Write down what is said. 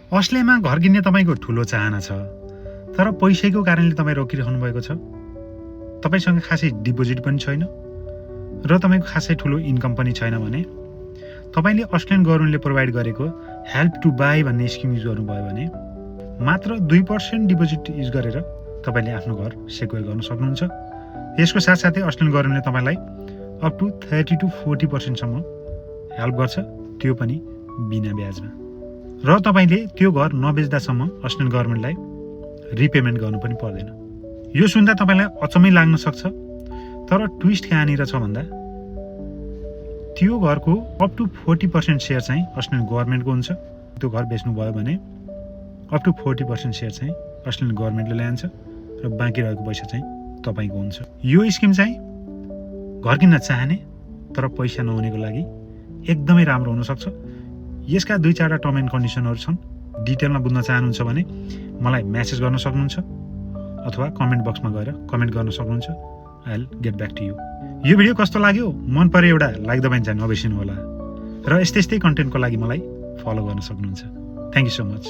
अस्ट्रेलियामा घर किन्ने तपाईँको ठुलो चाहना छ, तर पैसैको कारणले तपाईँ रोकिरहनु भएको छ। तपाईँसँग खासै डिपोजिट पनि छैन र तपाईँको खासै ठुलो इन्कम पनि छैन भने तपाईँले अस्ट्रेलियन गभर्मेन्टले प्रोभाइड गरेको हेल्प टु बाई भन्ने स्किम युज गर्नुभयो भने मात्र 2% डिपोजिट युज गरेर तपाईँले आफ्नो घर सेक्योर गर्न सक्नुहुन्छ। यसको साथसाथै अस्ट्रेलियन गभर्मेन्टले तपाईँलाई अप टु 30 to 40% सम्म हेल्प गर्छ, त्यो पनि बिना ब्याजमा। र तपाईँले त्यो घर नबेच्दासम्म अस्ट्रेलियन गभर्मेन्टलाई रिपेमेन्ट गर्नु पनि पर्दैन। यो सुन्दा तपाईँलाई अचम्मै लाग्न सक्छ, तर ट्विस्ट कहाँनिर छ भन्दा त्यो घरको अप टु 40% सेयर चाहिँ अस्ट्रेलियन गभर्मेन्टको हुन्छ। त्यो घर बेच्नुभयो भने अप टु 40% सेयर चाहिँ अस्ट्रेलियन गभर्मेन्टले ल्यान्छ र बाँकी रहेको पैसा चाहिँ तपाईँको हुन्छ। यो स्किम चाहिँ घर किन्न चाहने तर पैसा नहुनेको लागि एकदमै राम्रो हुनसक्छ। यसका 2-4 टर्म एन्ड कन्डिसनहरू छन्। डिटेलमा बुझ्न चाहनुहुन्छ भने मलाई मेसेज गर्न सक्नुहुन्छ अथवा कमेन्ट बक्समा गएर कमेन्ट गर्न सक्नुहुन्छ। I will get back to you. यो भिडियो कस्तो लाग्यो? मन पऱ्यो एउटा लाइक दबाउन चाहिँ नबिर्सिनु होला र यस्तै कन्टेन्टको लागि मलाई फलो गर्न सक्नुहुन्छ। Thank you so much.